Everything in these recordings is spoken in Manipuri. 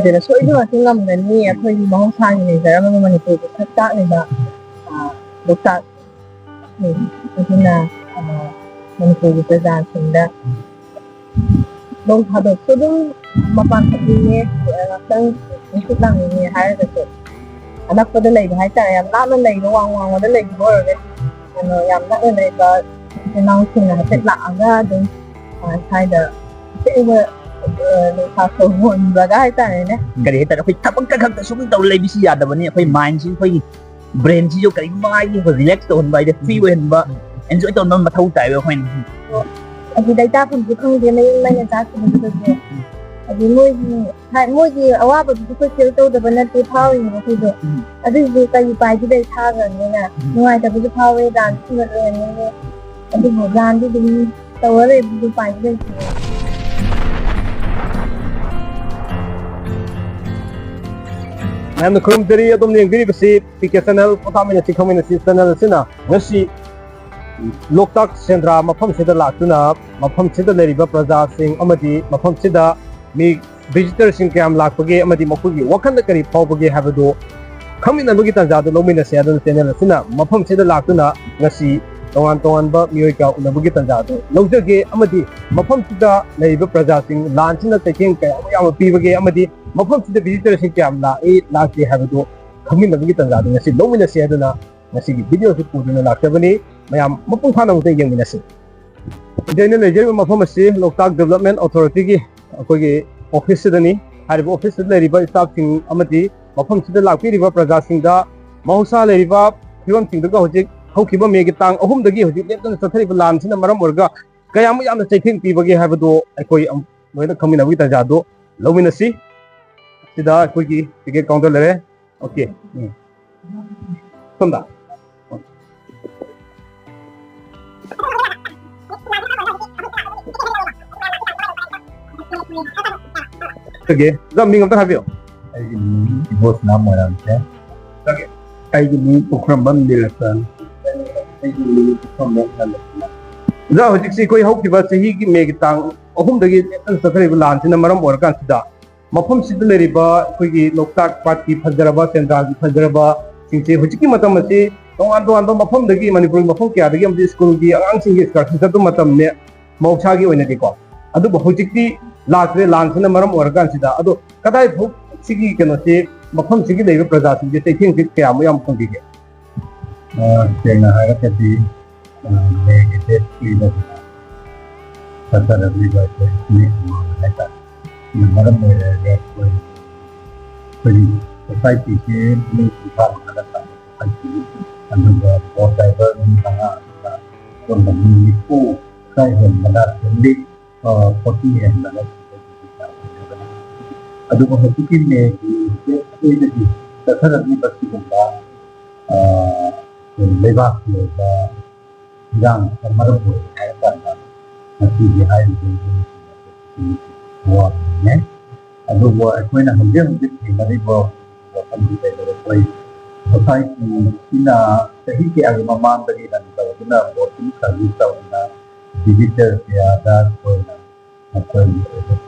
ꯑꯗꯨꯅ ꯁꯣꯏꯗꯅꯃꯛꯀꯤ ꯉꯝꯒꯅꯤ ꯑꯩꯈꯣꯏꯒꯤ ꯃꯍꯧꯁꯥꯒꯤ ꯂꯩꯖꯔꯝꯕ ꯃꯅꯤꯄꯨꯔꯒꯤ ꯁꯛ ꯇꯥꯛꯂꯤꯕ ꯂꯣꯛꯇꯥꯛ ꯑꯗꯨꯅ ꯃꯅꯤꯄꯨꯔꯒꯤ ꯄ꯭ꯔꯖꯥꯁꯤꯡꯗ ꯅꯣꯡ ꯐꯥꯗꯣꯛꯁꯨ ꯑꯗꯨꯝ ꯃꯄꯥꯟ ꯊꯣꯛꯅꯤꯡꯉꯦ ꯉꯥꯛꯇꯪ ꯅꯨꯡꯁꯤꯠ ꯂꯥꯡꯅꯤꯡꯉꯦ ꯍꯥꯏꯔꯒꯁꯨ ꯑꯅꯛꯄꯗ ꯂꯩꯕ ꯍꯥꯏꯇꯥꯔꯦ ꯌꯥꯝ ꯂꯥꯞꯅ ꯂꯩꯕ ꯋꯥꯡꯃꯗ ꯂꯩꯈꯤꯕ ꯑꯣꯏꯔꯒꯗꯤ ꯌꯥꯝ ꯅꯛꯅ ꯂꯩꯕ ꯏꯅꯥꯎꯁꯤꯡꯅ ꯍꯥꯏꯐꯦꯠ ꯂꯥꯛꯑꯒ ꯑꯗꯨꯝ ꯁ꯭ꯋꯥꯏꯗ ꯑꯁꯦꯡꯕ ꯅꯨꯡꯁꯥ ꯁꯣꯟꯕꯒ ꯍꯥꯏꯇꯥꯔꯦꯅꯦ ꯀꯔꯤ ꯍꯥꯏꯇꯥꯔꯦ ꯑꯩꯈꯣꯏ ꯊꯕꯛꯇ ꯈꯛꯇ ꯁꯨꯝ ꯇꯧꯔ ꯂꯩꯕꯁꯤ ꯌꯥꯗꯕꯅꯤ ꯑꯩꯈꯣꯏ ꯃꯥꯏꯟꯁꯤ ꯑꯩꯈꯣꯏꯒꯤ ꯕ꯭ꯔꯦꯟꯁꯤꯁꯨ ꯀꯔꯤꯒꯨꯝꯕ ꯃꯥꯒꯤ ꯔꯤꯂꯦꯛꯁ ꯇꯧꯍꯟꯕ ꯍꯥꯏꯗꯤ ꯐ꯭ꯔꯤ ꯑꯣꯏꯍꯟꯕ ꯑꯦꯟꯖꯣꯏ ꯇꯧꯍꯟꯕ ꯃꯊꯧ ꯇꯥꯏꯕ ꯑꯩꯈꯣꯏꯅ ꯑꯗꯨ ꯂꯩꯇꯥꯐꯝꯁꯨ ꯈꯪꯗꯦ ꯃꯌꯨꯝ ꯃꯩꯅ ꯆꯥꯛꯈꯤꯕꯗꯨꯗꯁꯨ ꯑꯗꯨ ꯃꯣꯏꯒꯤ ꯑꯋꯥꯕꯗꯨꯁꯨ ꯑꯩꯈꯣꯏ ꯐꯤꯜ ꯇꯧꯗꯕ ꯅꯠꯇꯦ ꯐꯥꯎꯔꯤꯅꯦꯕ ꯑꯩꯈꯣꯏꯗꯣ ꯑꯗꯨꯏꯁꯨ ꯀꯔꯤ ꯎꯄꯥꯏꯗꯨꯗꯩ ꯊꯥꯈ꯭ꯔꯕꯅꯤꯅ ꯅꯨꯡꯉꯥꯏꯇꯕꯁꯨ ꯐꯥꯎꯋꯦ ꯂꯥꯟꯁꯨ ꯊꯤꯡꯒꯠꯂꯨꯔꯅꯤꯡꯉꯦ ꯑꯗꯨꯕꯨ ꯂꯥꯟꯗꯤ ꯑꯗꯨꯝ ꯇꯧꯔ ꯂꯩꯕꯗꯨ ꯎꯄꯥꯏꯗꯤ ꯂꯩꯇꯦ ꯃꯌꯥꯝꯅ ꯈꯨꯔꯨꯝꯖꯔꯤ ꯑꯗꯣꯝꯅ ꯌꯦꯡꯕꯤꯔꯤꯕꯁꯤ ꯄꯤꯀꯦ ꯆꯦꯅꯦꯜ ꯄꯣꯊꯥꯃꯤꯟꯅꯁꯤ ꯈꯪꯃꯤꯟꯅꯁꯤ ꯆꯦꯅꯦꯜ ꯑꯁꯤꯅ ꯉꯁꯤ ꯂꯣꯛꯇꯥꯛ ꯁꯦꯟꯗ꯭ꯔꯥ ꯃꯐꯝꯁꯤꯗ ꯂꯥꯛꯇꯨꯅ ꯃꯐꯝꯁꯤꯗ ꯂꯩꯔꯤꯕ ꯄ꯭ꯔꯖꯥꯁꯤꯡ ꯑꯃꯗꯤ ꯃꯐꯝꯁꯤꯗ ꯃꯤ ꯚꯤꯖꯤꯇꯔꯁꯤꯡ ꯀꯌꯥꯝ ꯂꯥꯛꯄꯒꯦ ꯑꯃꯗꯤ ꯃꯈꯣꯏꯒꯤ ꯋꯥꯈꯜꯗ ꯀꯔꯤ ꯐꯥꯎꯕꯒꯦ ꯍꯥꯏꯕꯗꯨ ꯈꯪꯃꯤꯟꯅꯕꯒꯤ ꯇꯥꯟꯖꯥꯗꯨ ꯂꯧꯃꯤꯟꯅꯁꯤ ꯑꯗꯨꯅ ꯆꯦꯅꯦꯜ ꯑꯁꯤꯅ ꯃꯐꯝꯁꯤꯗ ꯂꯥꯛꯇꯨꯅ ꯉꯁꯤ ꯇꯣꯉꯥꯟ ꯇꯣꯉꯥꯟꯕ ꯃꯤꯑꯣꯏ ꯀꯌꯥ ꯎꯅꯕꯒꯤ ꯇꯥꯟꯖꯥꯗꯨ ꯂꯧꯖꯒꯦ ꯑꯃꯗꯤ ꯃꯐꯝꯁꯤꯗ ꯂꯩꯔꯤꯕ ꯄ꯭ꯔꯖꯥꯁꯤꯡ ꯂꯥꯟꯁꯤꯅ ꯆꯩꯊꯦꯡ ꯀꯌꯥ ꯌꯥꯝꯅ ꯄꯤꯕꯒꯦ ꯑꯃꯗꯤ ꯃꯐꯝꯁꯤꯗ ꯚꯤꯖꯤꯇꯔꯁꯤꯡ ꯀꯌꯥꯝ ꯂꯥꯛꯀꯦ ꯍꯥꯏꯕꯗꯨ ꯈꯪꯃꯤꯟꯅꯕꯒꯤ ꯇꯥꯟꯖꯥꯗꯨ ꯉꯁꯤ ꯂꯧꯃꯤꯟꯅꯁꯤ ꯍꯥꯏꯗꯨꯅ ꯉꯁꯤꯒꯤ ꯚꯤꯗꯤꯑꯣꯁꯤ ꯄꯨꯗꯨꯅ ꯂꯥꯛꯆꯕꯅꯤ ꯃꯌꯥꯝ ꯃꯄꯨꯡ ꯐꯥꯅ ꯑꯃꯨꯛꯇ ꯌꯦꯡꯃꯤꯟꯅꯁꯤ ꯑꯩꯅ ꯂꯩꯖꯔꯤꯕ ꯃꯐꯝ ꯑꯁꯤ ꯂꯣꯛꯇꯥꯛ ꯗꯦꯕꯂꯞꯃꯦꯟ ꯑꯣꯊꯣꯔꯤꯇꯤꯒꯤ ꯑꯩꯈꯣꯏꯒꯤ ꯑꯣꯐꯤꯁꯁꯤꯗꯅꯤ ꯍꯥꯏꯔꯤꯕ ꯑꯣꯐꯤꯁꯁꯤꯗ ꯂꯩꯔꯤꯕ ꯁ꯭ꯇꯥꯐꯁꯤꯡ ꯑꯃꯗꯤ ꯃꯐꯝꯁꯤꯗ ꯂꯥꯛꯄꯤꯔꯤꯕ ꯄ꯭ꯔꯖꯥꯁꯤꯡꯗ ꯃꯍꯧꯁꯥ ꯂꯩꯔꯤꯕ ꯐꯤꯕꯝꯁꯤꯡꯗꯨꯒ ꯍꯧꯖꯤꯛ ꯍꯧꯈꯤꯕ ꯃꯦꯒꯤ ꯇꯥꯡ 3ꯗꯒꯤ ꯍꯧꯖꯤꯛ ꯂꯦꯞꯇꯅ ꯆꯠꯊꯔꯤꯕ ꯂꯥꯟꯁꯤꯅ ꯃꯔꯝ ꯑꯣꯏꯔꯒ ꯀꯌꯥꯃꯨꯛ ꯌꯥꯝꯅ ꯆꯩꯊꯦꯡ ꯄꯤꯕꯒꯦ ꯍꯥꯏꯕꯗꯨ ꯑꯩꯈꯣꯏ ꯂꯣꯏꯅ ꯈꯪꯃꯤꯟꯅꯕꯒꯤ ꯇꯥꯟꯖꯥꯗꯨ ꯂꯧꯃꯤꯟꯅꯁꯤ ꯁꯤꯗ ꯑꯩꯈꯣꯏꯒꯤ ꯇꯤꯀꯦꯠ ꯀꯥꯎꯟꯇꯔ ꯂꯩꯔꯦ ओके सुनदा ओके जब मिंग अमता हाबियो आई बोस नाम मोरम से ओके आई नि पोखरम दिलसन आई नि पोखरम हलसन जा हजिक से कोई हौखिबा सही की मेग तांग अहुमदगी नेतन सथरिबा लानसिना मरम ओरकान सिदा मफम सिद लेरिबा कोई लोकताक पाट की फजरबा सेंद्रा की फजरबा सिंसे हुजिकी मतम से तोंगान तोंगान मफम दगी मणिपुर मफम क्या दगी अमदि स्कूल की आंग सिंग एक्सकर्शन सतु मतम ने मौसा की ओइनदि को अदु हुजिकी लाक्रे लानसिना मरम ओरकान सिदा अदु कदाय भु सिगी कनो से मफम सिगी लेबा प्रजा सिंगे तेथिंग से क्या मयाम फंगिगे तेना हारा कति ले के प्ली दगी सतर अभी बात है है मरम में है कोई सोसाइटी के लिए विभाग करता है अंदर बहुत डाइवर निकाला और मनी को कई है मना दिल्ली पति है मना अदु को हकीकी में ये जो सतर अभी बच्ची का लेबाक का जान मरम हो है करना नती बिहाई हुआ है अदुबो अखोइना हमजे हमजे थिनरिबो वफमदि लेबो कोई सोसाइटी सिना सही के आगे ममान दगी लन तवना बोटिंग सर्विस तवना डिजिटल या दा कोइना कोई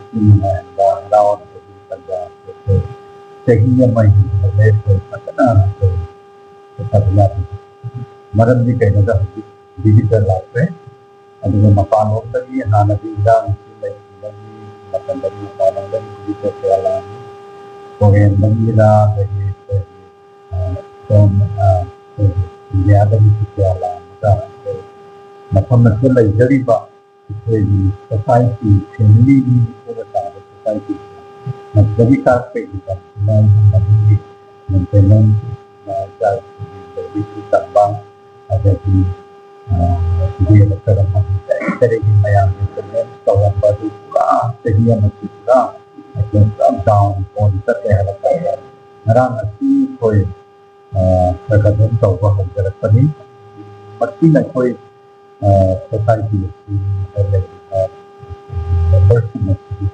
सिना दा डाउन तगा सही या mai ले कोई पतना तो तबला मरम दी कहना दा डिजिटल लाइफ अदुबो मपान होतगी हाना दिदा मतंदरी पालंदरी डिजिटल केला कोहेन मंदिरा बगे तोम यादवी केला दा मफम से लैजरीबा कोई सोसाइटी फैमिली की होता है सोसाइटी मतबी का पे मंदिर मेंटेनेंस जा डिजिटल तंबा अदगी ये मतलब हम तरह की मयाम में तवम बादू सही मस्जिदा एकदम डाउन ऑन तक है लगता है नरान अच्छी कोई कदम तो वह हो जाता है मस्जिद में कोई सोसाइटी की मेंबर्स की मस्जिद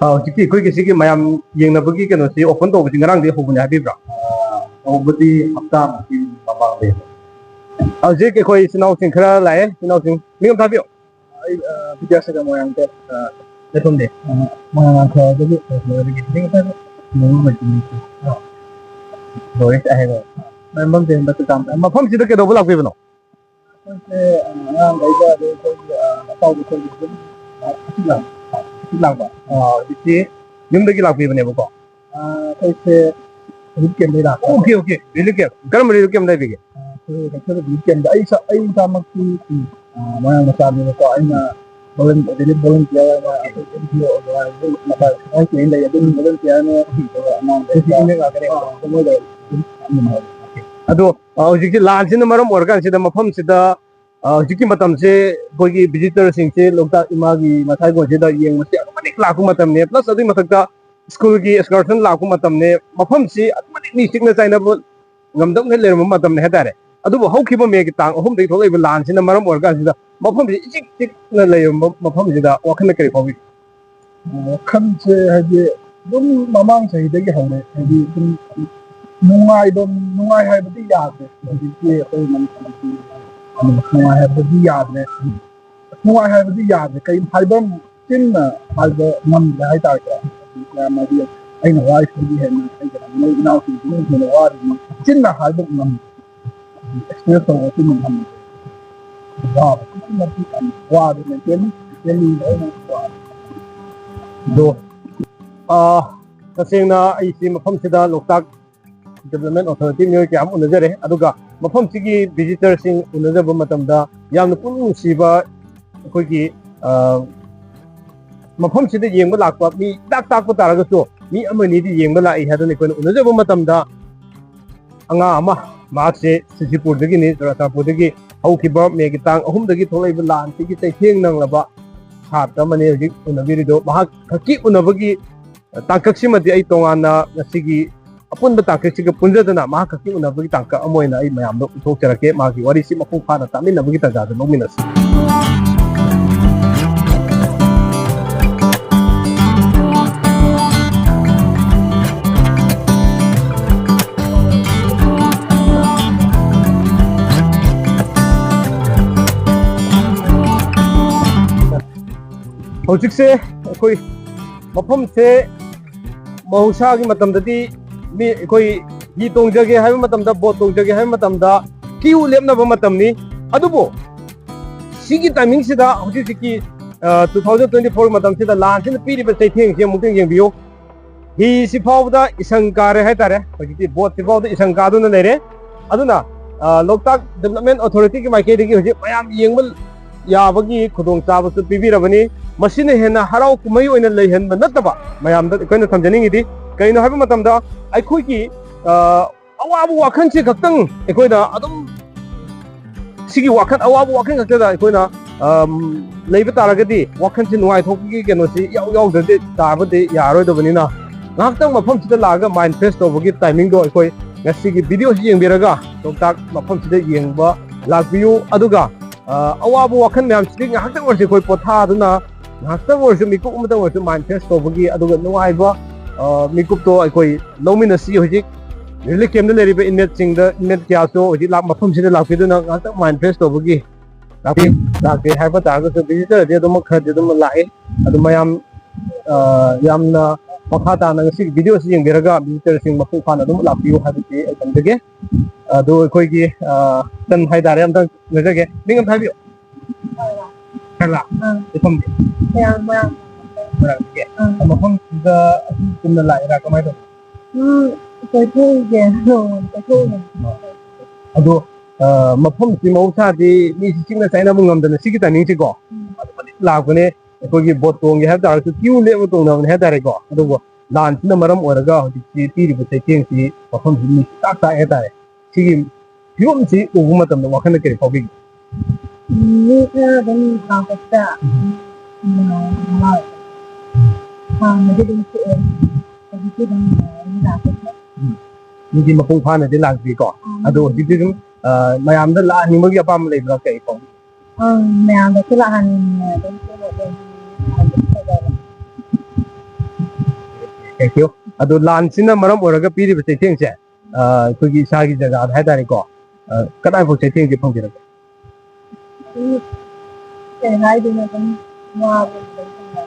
हजिकी कोई किसी की मयाम येंगनबगी कनो से ओपन तो बजिंग रंग दे होबने हाबिब्रा ओबदी हफ्ता की ममांग दे हजिक कोई सिनाव सिंह खरा लाए सिनाव सिंह मिंग थाबियो ꯕꯤꯗ꯭ꯌꯥꯁꯥꯒꯔ ꯃꯣꯏꯔꯥꯡꯗ ꯂꯩꯐꯝꯗꯤ ꯃꯣꯏꯔꯥꯡꯈꯗꯒꯤ ꯃꯐꯝꯁꯤꯗ ꯀꯩꯗꯧꯕ ꯂꯥꯛꯄꯤꯕꯅꯣ? ꯂꯥꯛꯄ ꯍꯧꯖꯤꯛꯇꯤ ꯌꯨꯝꯗꯒꯤ ꯂꯥꯛꯄꯤꯕꯅꯦꯕꯀꯣ ꯑꯩꯈꯣꯏꯁꯦ ꯔꯤꯂꯤꯐ ꯀꯦꯝꯗꯒꯤ ꯂꯥꯛꯄ ꯑꯣꯀꯦ ꯔꯤꯂꯤꯐ ꯀꯦꯝ ꯀꯔꯝꯕ ꯔꯤꯂꯤꯐ ꯀꯦꯝ ꯂꯩꯕꯤꯒꯦ? ꯔꯤꯂꯤꯐ ꯀꯦꯝꯗ ꯑꯩ ꯏꯁꯥꯃꯛꯀꯤ ꯃꯣꯏꯔꯥꯡ ꯃꯆꯥꯅꯦꯕꯀꯣ ꯑꯩꯅ ꯔꯤꯂꯤꯐ ꯚꯣꯂꯨꯟꯇꯤꯌꯔ ꯂꯩ ꯑꯗꯨꯝ ꯚꯣꯂꯨꯟꯇꯤꯌꯔꯅꯦ ꯑꯗꯣ ꯍꯧꯖꯤꯛꯁꯤ ꯂꯥꯟꯁꯤꯅ ꯃꯔꯝ ꯑꯣꯏꯔꯀꯥꯟꯁꯤꯗ ꯃꯐꯝꯁꯤꯗ ꯍꯧꯖꯤꯛꯀꯤ ꯃꯇꯝꯁꯦ ꯑꯩꯈꯣꯏꯒꯤ ꯚꯤꯖꯤꯇꯔꯁꯤꯡꯁꯦ ꯂꯣꯛꯇꯥꯛ ꯏꯃꯥꯒꯤ ꯃꯊꯥꯏꯒꯣꯟꯁꯤꯗ ꯌꯦꯡꯕꯁꯤ ꯑꯗꯨꯛꯀꯤ ꯃꯇꯤꯛ ꯂꯥꯛꯄ ꯃꯇꯝꯅꯦ ꯄ꯭ꯂꯁ ꯑꯗꯨꯒꯤ ꯃꯊꯛꯇ ꯁ꯭ꯀꯨꯜꯒꯤ ꯑꯦꯛꯁꯀꯔꯁꯟ ꯂꯥꯛꯄ ꯃꯇꯝꯅꯦ ꯃꯐꯝꯁꯤ ꯑꯗꯨꯛꯀꯤ ꯃꯇꯤꯛ ꯃꯤ ꯆꯤꯛꯅ ꯆꯥꯏꯅꯕ ꯉꯝꯗꯕꯉꯩ ꯂꯩꯔꯝꯕ ꯃꯇꯝꯅꯦ ꯍꯥꯏꯇꯥꯔꯦ ꯑꯗꯨꯕꯨ ꯍꯧꯈꯤꯕ ꯃꯦꯒꯤ ꯇꯥꯡ 3ꯗꯒꯤ ꯊꯣꯛꯂꯛꯏꯕ ꯂꯥꯟꯁꯤꯅ ꯃꯔꯝ ꯑꯣꯏꯔꯀꯥꯟꯁꯤꯗ ꯃꯐꯝꯁꯤ ꯏꯆꯤꯛ ꯆꯤꯛꯅ ꯂꯩꯔꯝꯕ ꯃꯐꯝꯁꯤꯗ ꯋꯥꯈꯜꯗ ꯀꯔꯤ ꯐꯥꯎꯕꯤ? ꯋꯥꯈꯜꯁꯦ ꯍꯥꯏꯗꯤ ꯑꯗꯨꯝ ꯃꯃꯥꯡ ꯆꯍꯤꯗꯒꯤ ꯍꯧꯔꯦ ꯍꯥꯏꯗꯤ ꯑꯗꯨꯝ ꯅꯨꯡꯉꯥꯏ ꯍꯥꯏꯕꯗꯤ ꯌꯥꯗ꯭ꯔꯦ ꯍꯧꯖꯤꯛꯇꯤ ꯑꯩꯈꯣই ꯃꯅꯤꯄꯨꯔꯒꯤ ꯅꯨꯡꯉꯥꯏ ꯍꯥꯏꯕꯗꯤ ꯌꯥꯗ꯭ꯔꯦ ꯅꯨꯡꯉꯥꯏ ꯍꯥꯏꯕꯗꯤ ꯌꯥꯗ꯭ꯔꯦ ꯀꯩ ꯍꯥꯏꯐꯝ ꯆꯤꯟꯅ ꯍꯥꯏꯕ ꯉꯝꯗ꯭ꯔꯦ ꯍꯥꯏꯇꯥꯔꯦꯀꯣ ꯌꯥꯝ ꯍꯥꯏꯗꯤ ꯑꯩꯅ ꯋꯥꯔꯤꯁꯤꯗꯒꯤ ꯍꯦꯟꯅ ꯑꯩꯒ ꯃꯣꯏ ꯏꯅꯥꯎꯁꯤꯡꯁꯤꯅ ꯍꯦꯟꯅ ꯋꯥꯔꯤꯅꯤ ꯆꯤꯟꯅ ꯍꯥꯏꯕ ꯉꯝꯗ꯭ꯔꯦ ꯑꯦꯛꯁꯄ꯭ꯔꯦꯁ ꯇꯧꯕ ꯆꯤꯟꯅ ꯉꯝꯗ꯭ꯔꯦ ꯋꯥꯕ ꯑꯗꯨꯛꯀꯤ ꯃꯇꯤꯛ ꯋꯥꯕ ꯃꯦꯟꯇꯦꯜꯂꯤ ꯑꯩꯅ ꯋꯥꯕ ꯑꯗꯣ तसेंना मफमसिदा लोकताक डेवलपमेंट अथॉरिटी मियोय क्या उनजरे अदुगा मफमसिगी विजिटर्सिंग उनजब मतमदा यामन पुनु सिबा अखोगी मफमसिदा येंग लाकपा मी ताक ताक तारगसो मी अमनिदि येंग लाइ हादन कोन उनजब मतमदा अंगा अमा मासे सिजिपुरदगी नि रातापुरदगी हौखिबा मेगी तांग अहुमदगी थोलैबा लानसिगी चैथेंग नंगलबा हात मने हजिक उनबिरिदो महा खकी उनबगी तांकक्सिमदि आई तोंगाना नसिगी अपुनबा तांकक्सिगा पुंजदना महा खकी उनबगी तांका अमोयना आई मयामदो उथोकचरके मागी वारिसि मपुं फाना तामिनबगी तजादा नोमिनसि हौजिकसे अखोई मफम से मौसा की मतमददी मी अखोई ही तोंजगे हाय मतमदा बोट तोंजगे हाय मतमदा क्यू लेपनब मतमनी अदुबो सिगी टाइमिंग सिदा हौजिकि 2024 मतम सिदा लान सिन पीरिबा चैथेंग से मुक्तें येंबियो ही सिफावदा इसंकारे हाय तारे हौजिकि बोट सिफावदा इसंकादुना लेरे अदुना लोकताक डेवलपमेंट अथॉरिटी की माइकेदगी हौजिक मयाम येंबल याबगी खुदोंग चाबसु पिबिरबनी मसीने हेना हराव कुमई ओइना लेहनबा नतबा मयामदा कोइना थमजनिंगिदि कइनो हाबा मतमदा अखोइगी अवाबु वाखनसे खक्तंग अखोइना अदुम सिगी वाखन अवाबु वाखन खक्तदा अखोइना लेबा तारगदि वाखनसे नुवाइ थोकगी केनोसि याव यावददि ताबदि यारोइदबनिना ngakhtang mafam sida laga mind fresh tobagi timing do akoi ngasigi video si yengbiraga loktak mafam sida yengba lakbiu aduga awabu wakhan myam sidi ngakhtang orsi koi potha aduna ngakhtang orsi mikup umata orsi mind fresh tobagi aduga nuaiba mikup to akoi lominasi hojik relief camp da leriba inmate singda inmate kya so hojik lak mafam sida lakbiduna ngakhtang mind fresh tobagi lakbi haiba targa so visitor de dum khad dum lai adu mayam yamna मखा ताना ngasi video si yengbiraga visitor sing mapu khana dum lapiu habiti aikandege adu khoigi tan haidare amtang ngajage ningam thabiu kala ipham ya mafam da kunna lai ra kamai do koi thoi ge no koi adu mafam si mausa di mi singna chaina bungam dana sigi taning si go lagune अखोगी बोट तोंगे है तार तो क्यों ले तोंगन है तारे को अदुगो लान सिना मरम ओरगा हजि तीरि बसे चेंग सि मफम नि ता ता है तारे सिगी फिवम सि उगु मतम वखन के फॉबिंग ni ka dan ka मदि दिन से अदि दिन ला नि मपुं फाना दि लागबि को अदो हजि दिन मयाम दा ला निमगि अपाम लेब्रा के को मयाम दा ला हन दन क्यों अदो लान सिना मरम ओरगा पीरि बसे चेंग से अखोगी सागी जगह है तारे को कदाय फो चेंग के फंगिरग kể hai đứa nó cũng hòa với cái này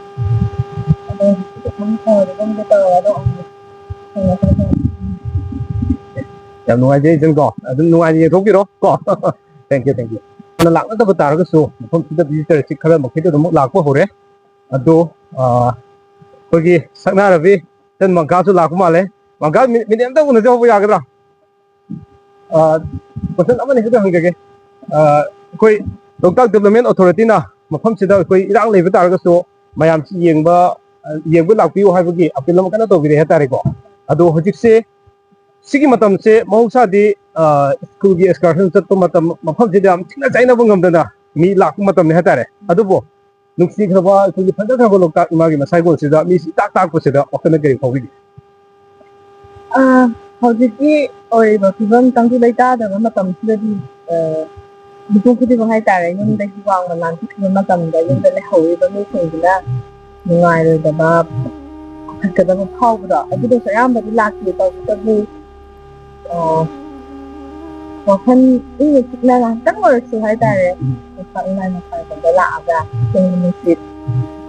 rồi cái không thờ thì không cái tờ đó thì nó không Yang nungai je jen ko. Adun nungai je thok ro ko. Thank you, thank you. Na lak na ta tar ga so. Phom sida visitor sik khara mo khido mo lak ko hore. Ado ko gi sakna ra vi ten mangka su lak ma le. Mangka mi nem ta un je ho ya ga ra. Person amani hida hang ge. Koi Local Development Authority na mafam sida koi irang le tar ga so mayam chi yengba lak pi hai gi apil lam kana to bi re ta re ko. Ado hojik se Sigi matam se mahausa di school gi excursion chatpa matam mafam se dam thina chaina bangam dana mi lak matam ne hatare adubo nungsi khaba ko gi phada khaba lokta ima gi masai gol se da mi si tak ko se da okana gari phobi hojiki oi ba kiban tangki laita da matam sida di bisu kuti ba hai tare yum da gi wang ma lan ki matam da yum da le hoi ba mi sing da ngai rồi da ba ka da phau ba adu da sayam ba di lak ki ta bu wakhan ini kita lah tak mau suhai tare fakna na kai ba la aga sing ni sit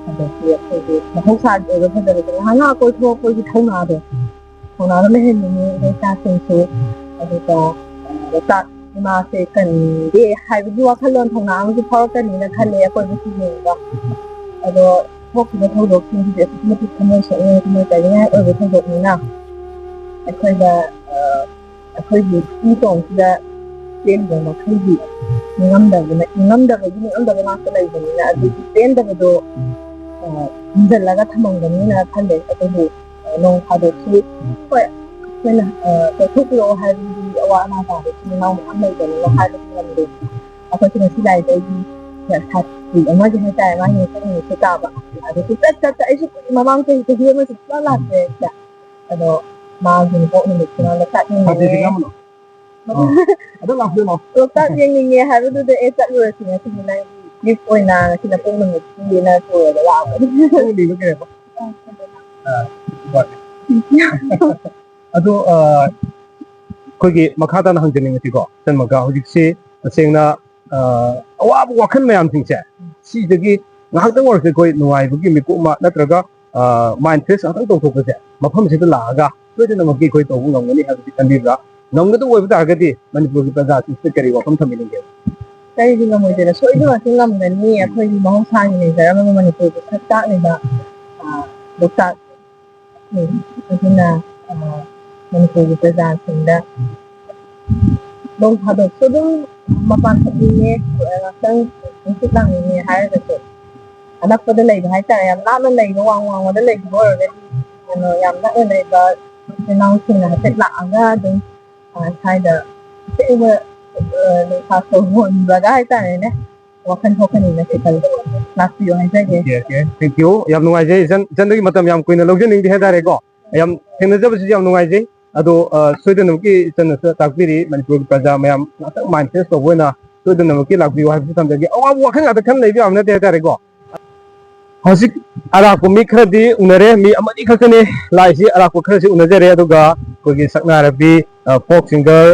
ada siap itu mau sa de ba da de ha na ko tho ko ji thong na me hin ni ta sing su ada ta ma se kan de hai bi wa khan lon thong na ji phau kan ni na khan le ko ji ni ba ado phok ni thau do kin ji de ti khan se ni ta ni ai ba thong do ni na ai da akwai yi tong da ten da akwai yi ngam da na ta lai ni na di ten da do da la ga thamang da ni na than de ta bu nong kha do chi ko na ta thuk lo ha di awa na ta de ni na ma mai da lo ha da ngam de akwai ti si dai da yi ya tha ti ama ji ha ta ma ni ta ni ta ba ado ti ta ai su ma bang ti hi ma si la la de da ado ma ni ko ni ni na ta ni ade diga mo ada lak yo no ta yang ni ha ru de e ta ru si na ti na ni ko na ti na pong ni ni na ko da la ni ba ke ba ado ko gi makha ta na hang jeni ngi ko ten ma ga hojik se seng na awa bu wakhan mayam thing che si jagi ngak tang or se koi nuai bu gi mi ko ma natraga mind fresh atang to thok se mafam se la ga so de na ma gi koi to bu ngam ni ha bi kan bi ra nong na to oi ba ga di Manipur gi praja si kari wa kham thamin ge kai di ngam de so i ma ngam da ni akhoi di ma sa ni da ma Manipur ko khat ta ni da dokta ni na Manipur gi praja sing da dong ha do so dong ma pan ni ne sang ni lang ni ha da so anak pada lai hai ta yam la ma lai wang da lai bo re ano yam da lai ba nang sing na tet la aga dong hai da se wa ni ka so hon ba ga hai ta ne wakan hokan ni na se kal la pi yo hai ta ge thank you yam nungai je jan dagi matam yam kuina login ning di ha dare ko yam thengna jab si yam nungai je ado soidan ki chan sa takpiri Manipur gi praja mayam tak mind fresh to boina soidan ki lak bi wa bi sam ge awa wakan ga kan lai bi am na de dare ko hosik ara ko mi khra di unare mi amani khakane lai si ara ko khra si unajare aduga ko gi sakna rabi folk singer